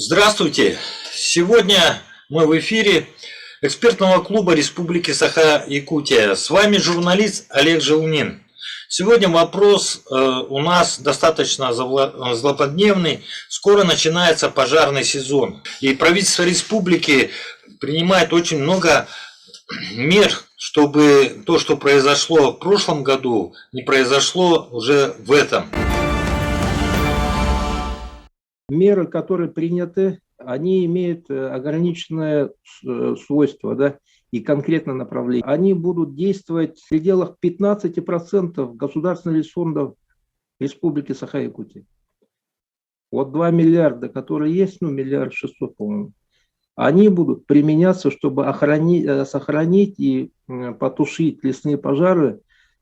Здравствуйте! Сегодня мы в эфире экспертного клуба Республики Саха-Якутия. С вами журналист Олег Желнин. Сегодня вопрос у нас достаточно злободневный. Скоро начинается пожарный сезон. И правительство республики принимает очень много мер, чтобы то, что произошло в прошлом году, не произошло уже в этом. Меры, которые приняты, они имеют ограниченное свойство, да, и конкретное направление. Они будут действовать в пределах 15% государственных фондов Республики Саха-Якутия. Вот 2 миллиарда, которые есть, миллиард 600, по-моему, они будут применяться, чтобы сохранить и потушить лесные пожары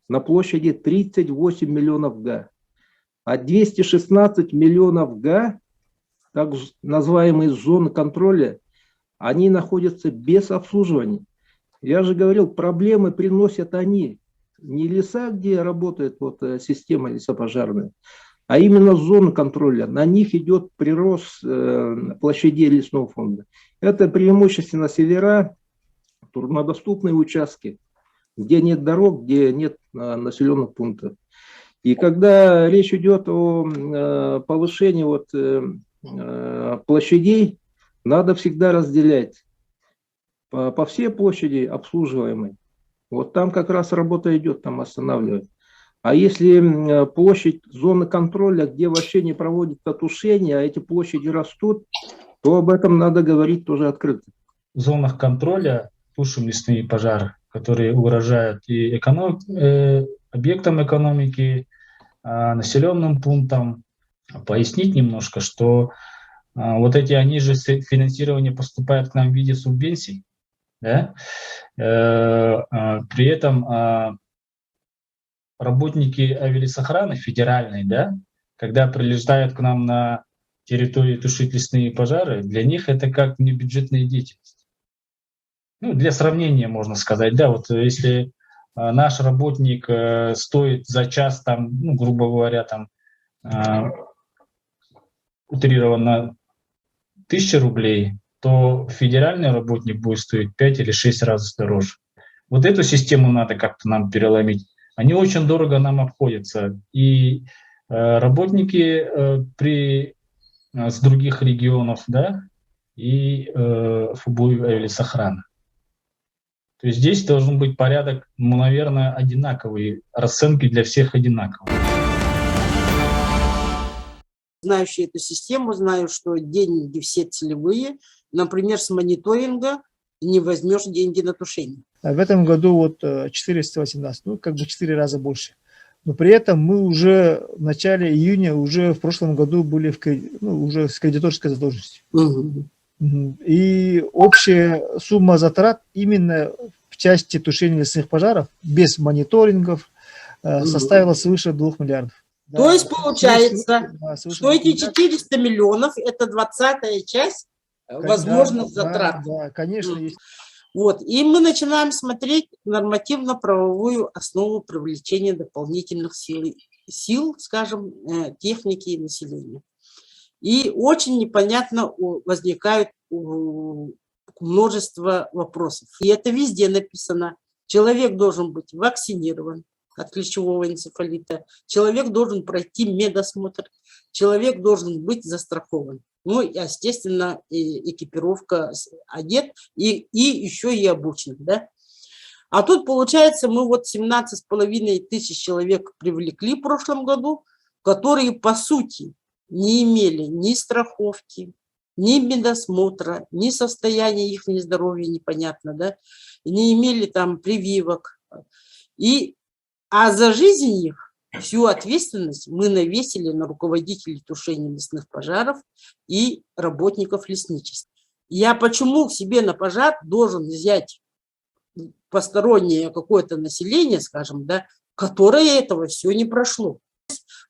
на площади 38 миллионов га. А 216 миллионов га, так называемые зоны контроля, они находятся без обслуживания. Я же говорил, проблемы приносят они. Не леса, где работает система лесопожарная, а именно зоны контроля. На них идет прирост площадей лесного фонда. Это преимущественно севера, труднодоступные участки, где нет дорог, где нет населенных пунктов. И когда речь идет о повышении площадей, надо всегда разделять по всей площади обслуживаемой. Вот там как раз работа идет, там останавливают. А если площадь зоны контроля, где вообще не проводится тушение, а эти площади растут, то об этом надо говорить тоже открыто. В зонах контроля тушим лесные пожары, которые угрожают и объектам экономики, населенным пунктам. Пояснить немножко, что они же финансирование поступает к нам в виде субвенций, да? При этом работники авиалесохраны федеральные, да, когда прилетают к нам на территорию тушить лесные пожары, для них это как небюджетная деятельность. Для сравнения можно сказать, да, если наш работник стоит за час, грубо говоря, утрированно 1000 рублей, то федеральный работник будет стоить 5 или 6 раз дороже. Вот эту систему надо как-то нам переломить. Они очень дорого нам обходятся. И работники с других регионов, да, и ФБУ авиалесохрана. То есть здесь должен быть порядок, наверное, одинаковый, расценки для всех одинаковые. Знающие эту систему, знаю, что деньги все целевые. Например, с мониторинга не возьмешь деньги на тушение. В этом году 418, 4 раза больше. Но при этом мы уже в начале июня, уже в прошлом году были уже с кредиторской задолженностью. Угу. И общая сумма затрат именно в части тушения лесных пожаров без мониторингов составила свыше 2 миллиардов. То есть получается, что эти 400 миллионов – это 20-я часть возможных затрат. Да, конечно. Есть. И мы начинаем смотреть нормативно-правовую основу привлечения дополнительных сил, скажем, техники и населения. И очень непонятно возникает множество вопросов. И это везде написано. Человек должен быть вакцинирован от клещевого энцефалита, человек должен пройти медосмотр, человек должен быть застрахован. Естественно, экипировка одет и еще и обучен. Да? А тут, получается, мы 17,5 тысяч человек привлекли в прошлом году, которые, по сути, не имели ни страховки, ни медосмотра, ни состояния их здоровья непонятно, да? Не имели прививок. А за жизнь их всю ответственность мы навесили на руководителей тушения лесных пожаров и работников лесничества. Я почему к себе на пожар должен взять постороннее какое-то население, скажем, да, которое этого все не прошло.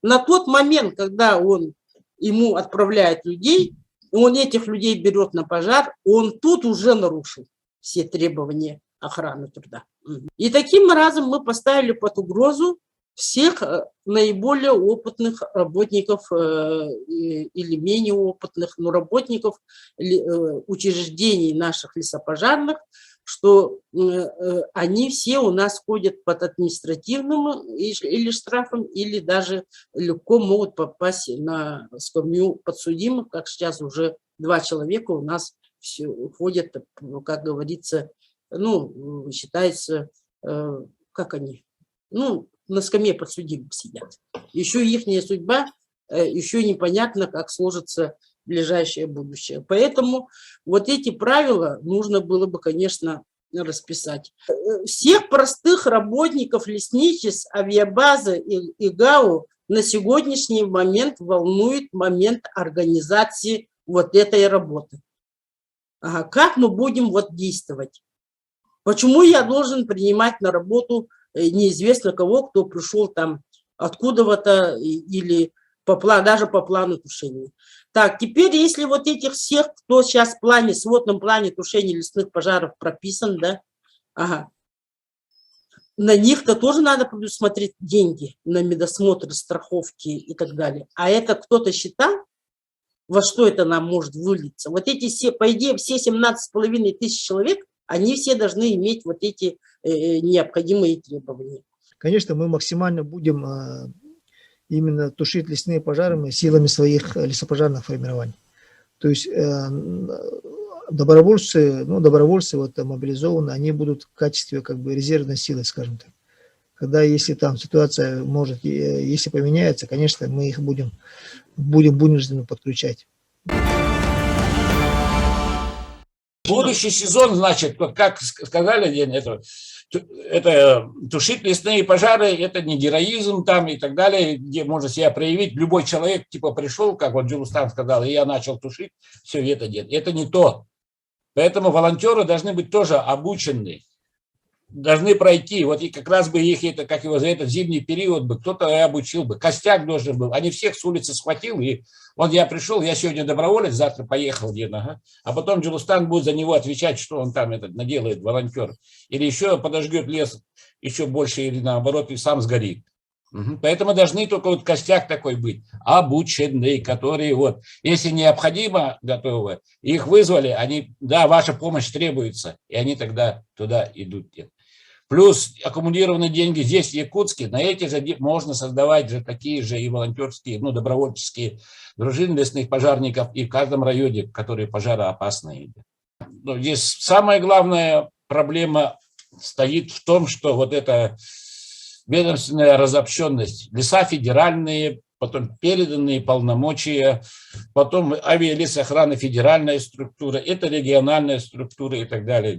На тот момент, когда он ему отправляет людей, он этих людей берет на пожар, он тут уже нарушил все требования охраны труда. И таким разом мы поставили под угрозу всех наиболее опытных работников или менее опытных, но работников учреждений наших лесопожарных, что они все у нас ходят под административным или штрафом, или даже легко могут попасть на скамью подсудимых, как сейчас уже 2 человека у нас все ходят, как говорится, ну, считается, как они, ну, на скамье подсудимых сидят. Еще ихняя судьба, еще непонятно, как сложится ближайшее будущее. Поэтому вот эти правила нужно было бы, конечно, расписать. Всех простых работников лесничеств, авиабазы и ГАУ на сегодняшний момент волнует момент организации вот этой работы. Ага, как мы будем вот действовать? Почему я должен принимать на работу неизвестно кого, кто пришел там откуда-то или даже по плану тушения? Так, теперь, если вот этих всех, кто сейчас в плане, сводном плане тушения лесных пожаров прописан, да, ага, на них-то тоже надо предусмотреть деньги на медосмотр, страховки и так далее. А это кто-то считал, во что это нам может вылиться? Вот эти все, по идее, все 17,5 тысяч человек, они все должны иметь вот эти необходимые требования. Конечно, мы максимально будем именно тушить лесные пожары силами своих лесопожарных формирований. То есть добровольцы вот, мобилизованы, они будут в качестве как бы резервной силы, скажем так. Когда, если там ситуация может, если поменяется, конечно, мы их будем вынуждены подключать. Будущий сезон, значит, как сказали, это тушить лесные пожары, это не героизм там и так далее, где можно себя проявить. Любой человек типа пришел, как вот Джилустан сказал, и я начал тушить, все это нет. Это не то. Поэтому волонтеры должны быть тоже обучены, должны пройти. Вот и как раз бы их, это, как его за этот зимний период бы кто-то и обучил бы. Костяк должен был. Они всех с улицы схватил. И вот я пришел, я сегодня доброволец, завтра поехал где-то. Ага. А потом Джилустан будет за него отвечать, что он там наделает, волонтер. Или еще подожгет лес еще больше, или наоборот, и сам сгорит. Поэтому должны только вот костяк такой быть, обученный, которые вот, если необходимо готовы, их вызвали, они, да, ваша помощь требуется, и они тогда туда идут. Плюс аккумулированные деньги здесь, в Якутске, на эти же можно создавать же такие же и волонтерские, ну, добровольческие дружины лесных пожарников и в каждом районе, которые пожароопасные. Но здесь самая главная проблема стоит в том, что вот эта ведомственная разобщенность. Леса федеральные, потом переданные полномочия, потом авиалесохрана федеральная структура, это региональная структура и так далее.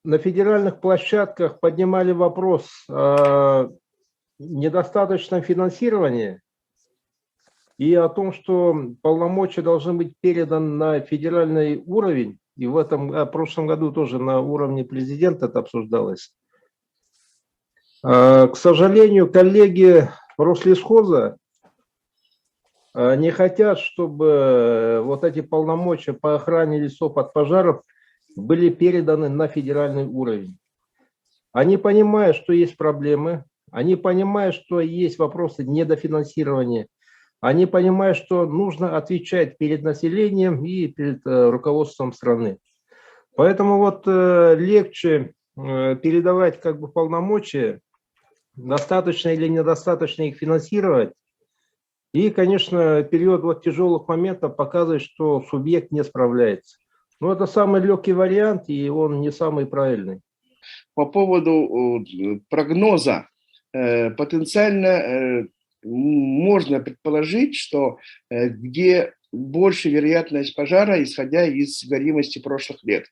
На федеральных площадках поднимали вопрос о недостаточном финансировании и о том, что полномочия должны быть переданы на федеральный уровень. И в прошлом году тоже на уровне президента это обсуждалось. К сожалению, коллеги Рослесхоза не хотят, чтобы вот эти полномочия по охране лесов от пожаров были переданы на федеральный уровень. Они понимают, что есть проблемы, они понимают, что есть вопросы недофинансирования, они понимают, что нужно отвечать перед населением и перед руководством страны. Поэтому вот легче передавать как бы полномочия, достаточно или недостаточно их финансировать. И, конечно, период вот тяжелых моментов показывает, что субъект не справляется. Но это самый легкий вариант, и он не самый правильный. По поводу прогноза, потенциально можно предположить, что где больше вероятность пожара, исходя из горимости прошлых лет.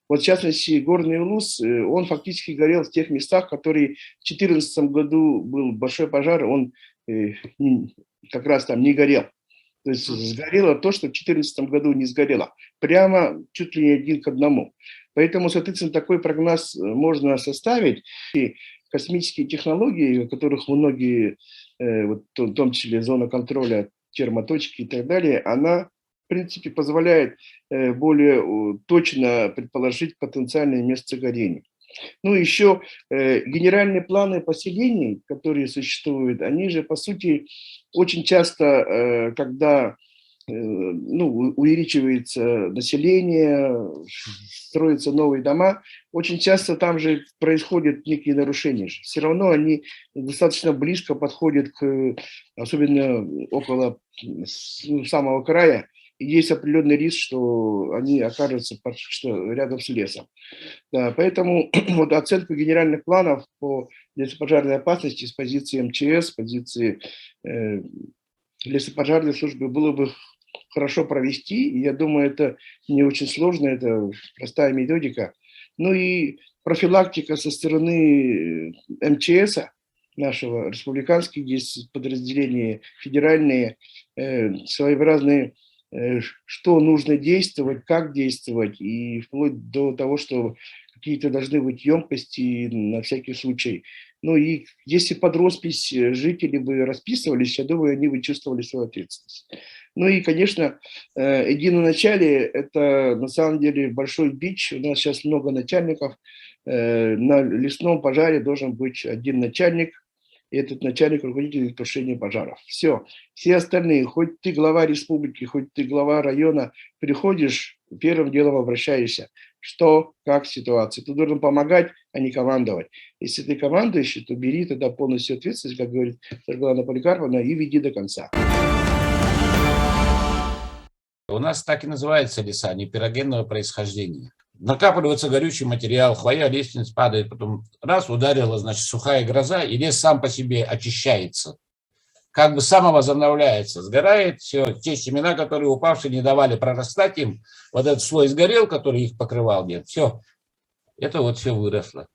Вот в частности, Горный Улус, он фактически горел в тех местах, которые в 2014 году был большой пожар, он как раз там не горел. То есть сгорело то, что в 2014 году не сгорело. Прямо чуть ли не 1 к 1. Поэтому, соответственно, такой прогноз можно составить. И космические технологии, о которых многие, вот, в том числе зона контроля, термоточки и так далее, она, в принципе, позволяет более точно предположить потенциальное место горения. Ну, еще генеральные планы поселений, которые существуют, они же, по сути, очень часто, когда ну, увеличивается население, строятся новые дома, очень часто там же происходят некие нарушения. Все равно они достаточно близко подходят к, особенно около самого края, и есть определенный риск, что они окажутся что рядом с лесом. Да, поэтому вот оценку генеральных планов по лесопожарной опасности с позиции МЧС, с позиции лесопожарной службы было бы хорошо провести. И я думаю, это не очень сложно, это простая методика. Ну и профилактика со стороны МЧС, нашего республиканских, есть подразделения федеральные, своеобразные, что нужно действовать, как действовать, и вплоть до того, что какие-то должны быть емкости на всякий случай. Ну и если под роспись жители бы расписывались, я думаю, они бы чувствовали свою ответственность. Ну и, конечно, единоначалие – это на самом деле большой бич. У нас сейчас много начальников. На лесном пожаре должен быть один начальник, и этот начальник руководитель тушения пожаров. Все остальные, хоть ты глава республики, хоть ты глава района, приходишь, первым делом обращаешься. Что, как ситуация. Ты должен помогать, а не командовать. Если ты командующий, то бери тогда полностью ответственность, как говорит Светлана Поликарповна, и веди до конца. У нас так и называются леса, не пирогенного происхождения. Накапливается горючий материал, хвоя лиственниц падает, потом раз ударила, значит, сухая гроза, и лес сам по себе очищается. Как бы самовозобновляется, сгорает все, те семена, которые упавшие не давали прорастать им, вот этот слой сгорел, который их покрывал, нет, все, это вот все выросло.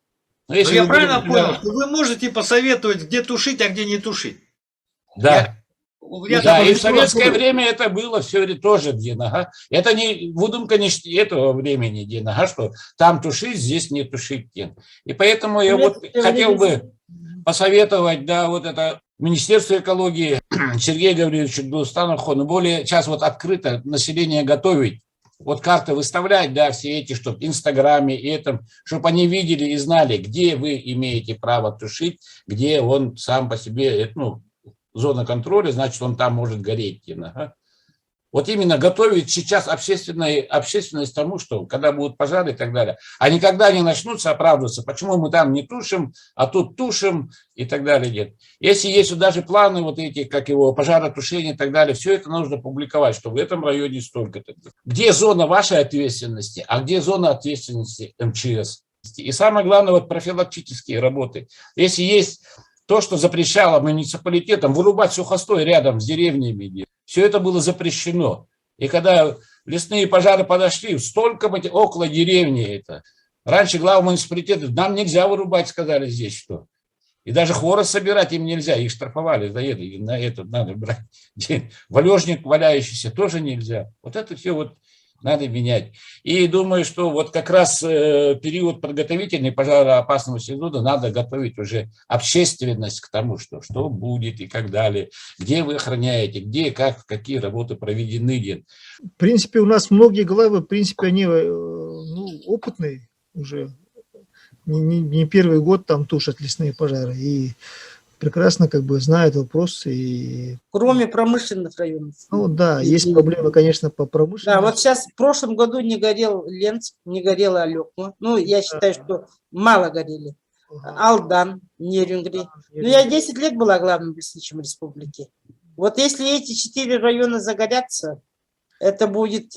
Но если я вы правильно берете, понял, что вы можете посоветовать, где тушить, а где не тушить? да. Я Да, такой и в советское вопрос. время это было все тоже Дина. Ага. Это не выдумка не этого времени, Дина, ага, что там тушить, здесь не тушить. Дин. И поэтому я вот хотел бы посоветовать, да, вот это Министерство экологии Сергею Гавриловичу Галустанову, но более сейчас вот открыто население готовить, вот карты выставлять, да, все эти, чтобы в Инстаграме и этом, чтобы они видели и знали, где вы имеете право тушить, где он сам по себе, ну, зона контроля, значит, он там может гореть. Ага. Вот именно готовить сейчас общественность тому, что когда будут пожары и так далее, а никогда не начнутся оправдываться, почему мы там не тушим, а тут тушим и так далее. Нет. Если есть даже планы вот эти, как его, пожаротушения и так далее, все это нужно публиковать, что в этом районе столько-то. Где зона вашей ответственности, а где зона ответственности МЧС. И самое главное, вот профилактические работы. Если есть то, что запрещало муниципалитетам вырубать сухостой рядом с деревнями, все это было запрещено. И когда лесные пожары подошли, столько около деревни это. Раньше глава муниципалитета, нам нельзя вырубать, сказали здесь что. И даже хворост собирать им нельзя, их штрафовали за это. И на это надо брать. Валежник валяющийся тоже нельзя. Вот это все вот надо менять. И думаю, что вот как раз период подготовительный пожароопасного сезона надо готовить уже общественность к тому, что будет и как далее, где вы охраняете, где, как, какие работы проведены. В принципе, у нас многие главы, в принципе, они опытные уже. Не первый год там тушат лесные пожары. И прекрасно как бы знают вопросы. И... Кроме промышленных районов. Ну да, есть проблемы, конечно, по промышленности. Да, вот сейчас в прошлом году не горел Ленск, не горела Алекма. Ну, я считаю, что мало горели. Алдан, Нерюнгри. Ну, я 10 лет была главным лесничим республики. Вот если эти 4 района загорятся, это будет...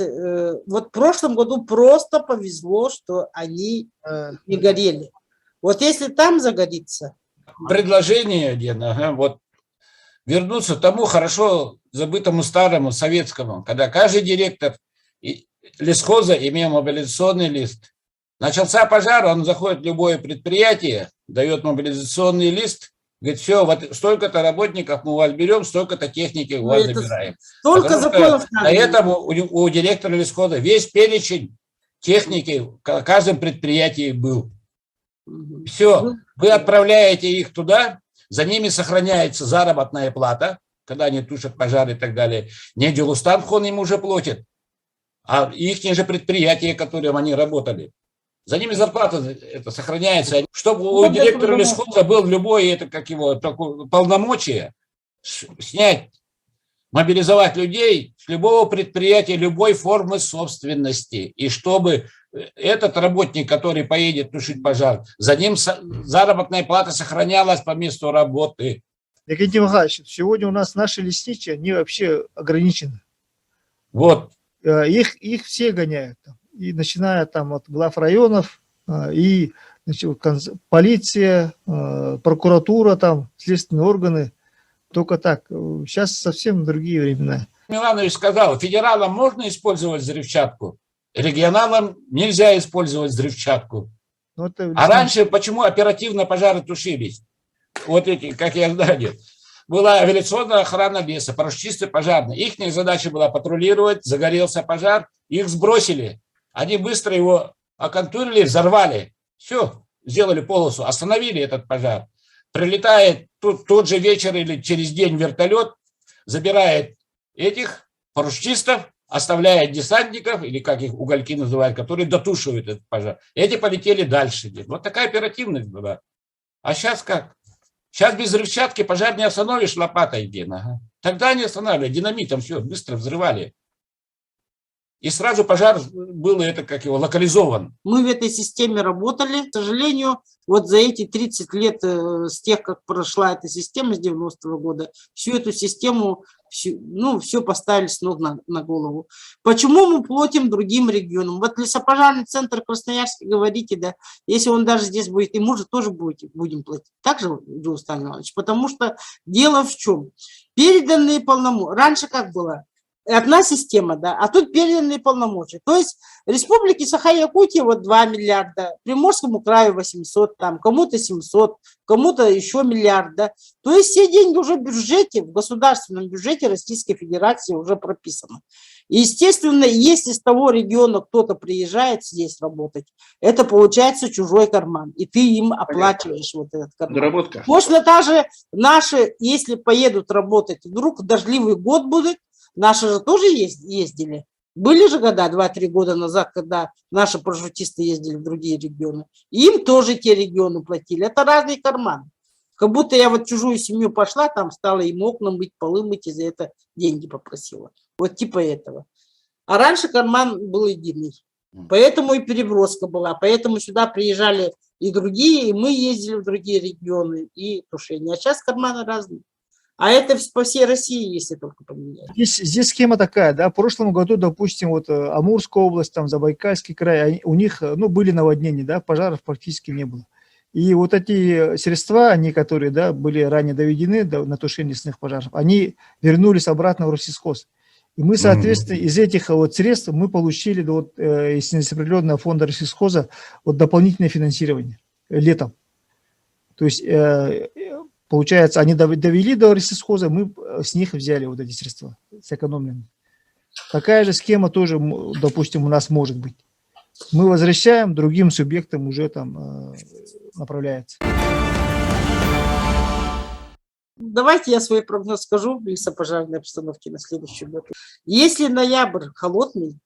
Вот в прошлом году просто повезло, что они не горели. Вот если там загорится... Предложение, Гена, вот вернуться к тому хорошо забытому старому советскому, когда каждый директор лесхоза имел мобилизационный лист. Начался пожар, он заходит в любое предприятие, дает мобилизационный лист, говорит, все, вот столько-то работников мы у вас берем, столько-то техники у вас забираем. Столько законов. Поэтому у директора лесхоза весь перечень техники в каждом предприятии был. Все, вы отправляете их туда, за ними сохраняется заработная плата, когда они тушат пожары и так далее. Не Галустанов, он им уже платит, а их же предприятия, которым они работали. За ними зарплата это сохраняется. Чтобы у Вот это директора придумал. лесхоза был любой, это как его, такое полномочие снять, мобилизовать людей с любого предприятия, любой формы собственности. И чтобы этот работник, который поедет тушить пожар, за ним заработная плата сохранялась по месту работы. Никита Михайлович, сегодня у нас наши лесничие, они вообще ограничены. Вот. Их все гоняют. И начиная там от глав районов, и значит, полиция, прокуратура, там, следственные органы. Только так. Сейчас совсем другие времена. Миланович сказал, федералам можно использовать взрывчатку, регионалам нельзя использовать взрывчатку. Но это А раньше почему оперативно пожары тушились? Вот эти, как я знаю, была авиационная охрана леса, парашютисты пожарные. Их задача была патрулировать, загорелся пожар, их сбросили. Они быстро его оконтурили, взорвали. Все, сделали полосу, остановили этот пожар. Прилетает тот же вечер или через день вертолет, забирает этих парашютистов, оставляет десантников, или как их угольки называют, которые дотушивают этот пожар. Эти полетели дальше. Вот такая оперативность была. А сейчас как? Сейчас без взрывчатки пожар не остановишь лопатой, Ага. Тогда не останавливали, динамитом все, быстро взрывали. И сразу пожар был, это как его, локализован. Мы в этой системе работали. К сожалению, вот за эти 30 лет с тех, как прошла эта система с 90-го года, всю эту систему, все поставили с ног на голову. Почему мы платим другим регионам? Вот лесопожарный центр Красноярский, говорите, да, если он даже здесь будет, и может тоже будем платить. Так же, Джон Станиславович? Потому что дело в чем? Переданные полномочия. Раньше как было? Одна система, да, а тут переданные полномочия. То есть республике Саха-Якутия вот 2 миллиарда, Приморскому краю 800, там, кому-то 700, кому-то еще миллиард, да. То есть все деньги уже в бюджете, в государственном бюджете Российской Федерации уже прописаны. И, естественно, если с того региона кто-то приезжает здесь работать, это получается чужой карман, и ты им оплачиваешь вот этот карман. Доработка. Точно так же наши, если поедут работать, вдруг дождливый год будет, наши же тоже ездили. Были же года, 2-3 года назад, когда наши парашютисты ездили в другие регионы. Им тоже те регионы платили. Это разные карманы. Как будто я вот в чужую семью пошла, там стала им окна мыть, полы мыть, и за это деньги попросила. Вот типа этого. А раньше карман был единый. Поэтому и переброска была. Поэтому сюда приезжали и другие, и мы ездили в другие регионы, и тушение. А сейчас карманы разные. А это по всей России, если только поменять. Здесь схема такая, да, в прошлом году, допустим, вот Амурская область, там, Забайкальский край, у них, были наводнения, да, пожаров практически не было. И вот эти средства, они, которые, да, были ранее доведены на тушение лесных пожаров, они вернулись обратно в Россельхоз. И мы, соответственно, из этих вот средств мы получили вот, из нераспределенного фонда Россельхоза вот дополнительное финансирование летом. То есть получается, они довели до Россельхоза, мы с них взяли вот эти средства, сэкономленные. Такая же схема тоже, допустим, у нас может быть. Мы возвращаем, другим субъектам уже там направляется. Давайте я свой прогноз скажу в лесопожарной обстановке на следующий год. Если ноябрь холодный,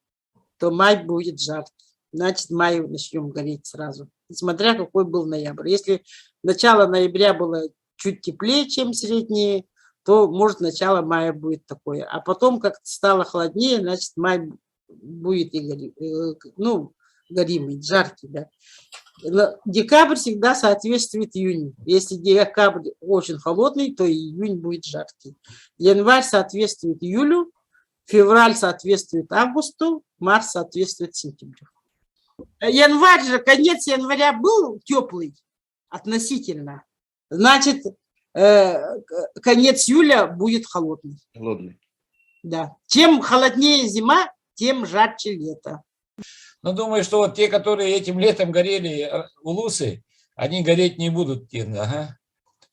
то май будет жаркий. Значит, в мае начнем гореть сразу. Смотря какой был ноябрь. Если начало ноября было чуть теплее, чем среднее, то, может, начало мая будет такое. А потом, как стало холоднее, значит, май будет и горимый, жаркий, да. Декабрь всегда соответствует июню. Если декабрь очень холодный, то июнь будет жаркий. Январь соответствует июлю, февраль соответствует августу, март соответствует сентябрю. Январь же, конец января был теплый относительно. Значит, конец июля будет холодный. Холодный. Да. Чем холоднее зима, тем жарче лето. Но думаю, что вот те, которые этим летом горели улусы, они гореть не будут. Ага.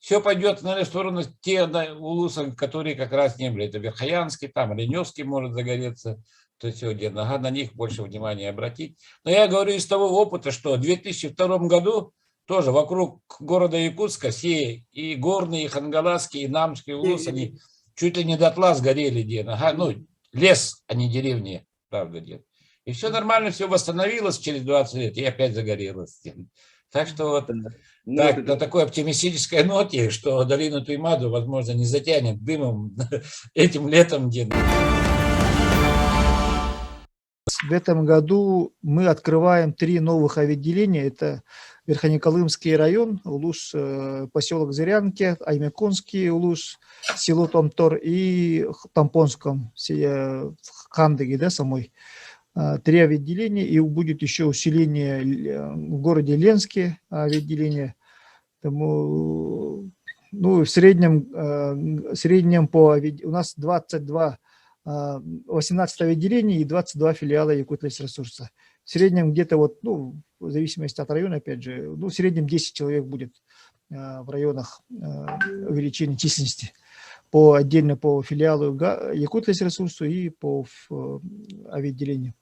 Все пойдет, наверное, в сторону те улусы, которые как раз не были. Это Верхоянский, там Леневский может загореться. То есть ага, на них больше внимания обратить. Но я говорю из того опыта, что в 2002 году тоже вокруг города Якутска все и горные, и хангаласские, и намские улусы, они чуть ли не дотла сгорели. Ага, лес, а не деревни, правда, дед. И все нормально, все восстановилось через 20 лет, и опять загорелось. Так что вот Ну, так, это- на такой оптимистической ноте, что долину Туймаду, возможно, не затянет дымом этим летом. В этом году мы открываем 3 новых авиаотделения. Это Верхнеколымский район, Улус, поселок Зырянки, Аймеконский Улус, село Томтор и Тампонском, в Хандыге, да, самой. 3 авиаотделения, и будет еще усиление в городе Ленске авиаотделение. Тому, ну, в среднем у нас 18 авиаотделений и 22 филиала Якутлесресурса. В среднем где-то вот, ну, в зависимости от района, опять же, ну, в среднем 10 человек будет в районах увеличения численности. Отдельно по филиалу Якутлесресурсу и по авиаотделению.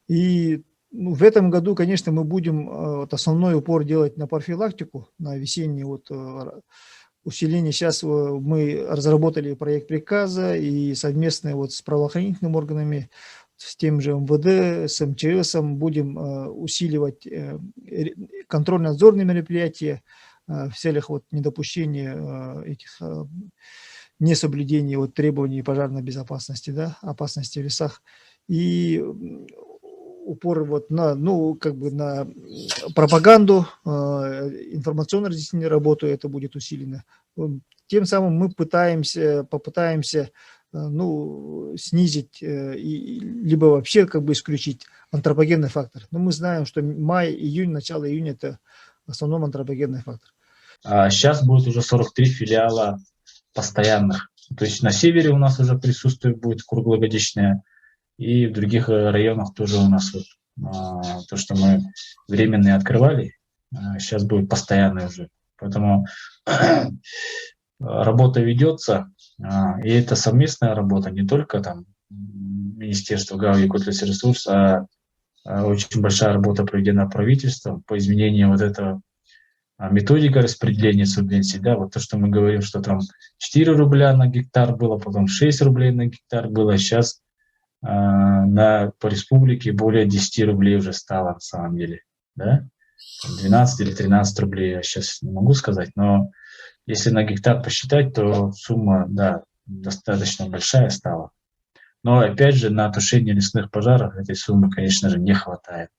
И ну, в этом году, конечно, мы будем вот, основной упор делать на профилактику, на весеннее вот, усиление. Сейчас мы разработали проект приказа и совместно вот с правоохранительными органами, с тем же МВД, с МЧС будем усиливать контрольно-надзорные мероприятия в целях вот, недопущения этих несоблюдения вот, требований пожарной безопасности, да, опасности в лесах. И упор вот на, ну, как бы на пропаганду, информационно-разъяснительную работу, это будет усилено. Тем самым мы попытаемся ну, снизить либо вообще как бы исключить антропогенный фактор. Но мы знаем, что май, июнь, начало июня – это в основном антропогенный фактор. Сейчас будет уже 43 филиала постоянных. То есть на севере у нас уже присутствие будет круглогодичное, и в других районах тоже у нас вот, то, что мы временные открывали, сейчас будет постоянное уже. Поэтому работа ведется, и это совместная работа, не только там Министерство ГАУ Якутлесресурс, а очень большая работа проведена правительством по изменению вот этого методика распределения субвенций. Да, вот то, что мы говорим, что там 4 рубля на гектар было, потом 6 рублей на гектар было, сейчас по республике более 10 рублей уже стало на самом деле, да? 12 или 13 рублей, я сейчас не могу сказать, но если на гектар посчитать, то сумма, да, достаточно большая стала. Но опять же, на тушение лесных пожаров этой суммы, конечно же, не хватает.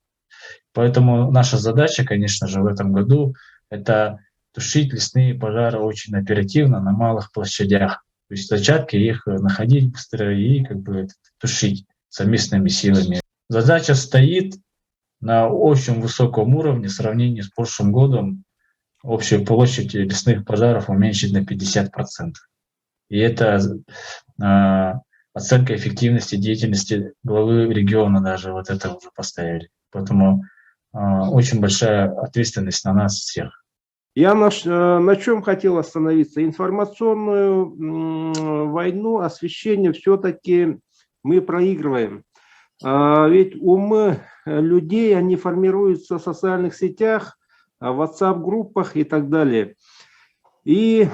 Поэтому наша задача, конечно же, в этом году – это тушить лесные пожары очень оперативно на малых площадях. То есть зачатки их находить быстро и как бы тушить совместными силами. Задача стоит на очень высоком уровне в сравнении с прошлым годом. Общую площадь лесных пожаров уменьшить на 50%. И это оценка эффективности деятельности главы региона даже вот это уже поставили. Поэтому очень большая ответственность на нас всех. Я на чем хотел остановиться? Информационную войну, освещение все-таки мы проигрываем. Ведь умы людей, они формируются в социальных сетях, в WhatsApp-группах и так далее. И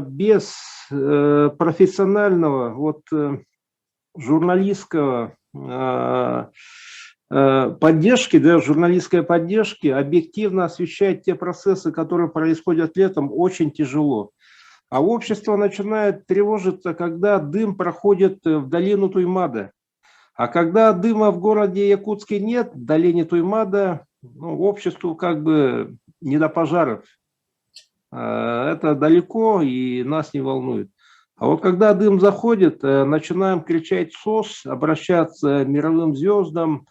без профессионального, вот, журналистского поддержки, да, журналистской поддержки, объективно освещать те процессы, которые происходят летом, очень тяжело. А общество начинает тревожиться, когда дым проходит в долину Туймада. А когда дыма в городе Якутске нет, в долине Туймада, ну, обществу как бы не до пожаров. Это далеко и нас не волнует. А вот когда дым заходит, начинаем кричать СОС, обращаться к мировым звездам,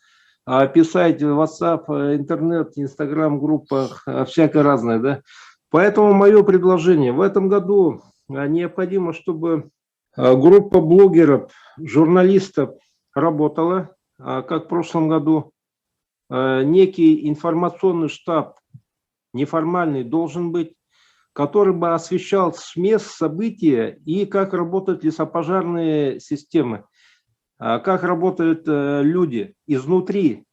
писать в WhatsApp, интернет, Инстаграм-группах, всякое разное, да. Поэтому мое предложение: в этом году необходимо, чтобы группа блогеров, журналистов работала, как в прошлом году. Некий информационный штаб неформальный должен быть, который бы освещал с мест события и как работают лесопожарные системы, как работают люди изнутри.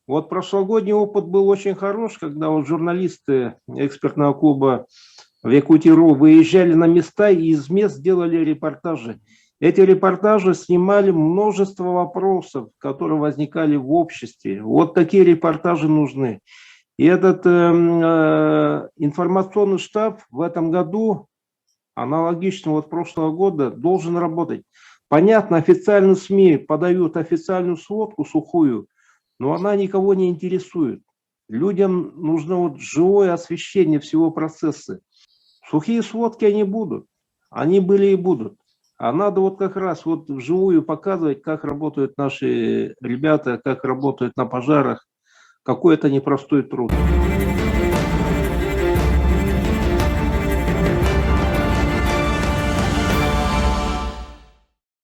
Вот прошлогодний опыт был очень хорош, когда вот журналисты экспертного клуба в Якутии.ру выезжали на места и из мест делали репортажи. Эти репортажи снимали множество вопросов, которые возникали в обществе. Вот такие репортажи нужны. И этот информационный штаб в этом году, аналогично вот прошлого года, должен работать. Понятно, официальные СМИ подают официальную сводку сухую, но она никого не интересует. Людям нужно вот живое освещение всего процесса. Сухие сводки они будут, они были и будут. А надо вот как раз вот вживую показывать, как работают наши ребята, как работают на пожарах, какой это непростой труд.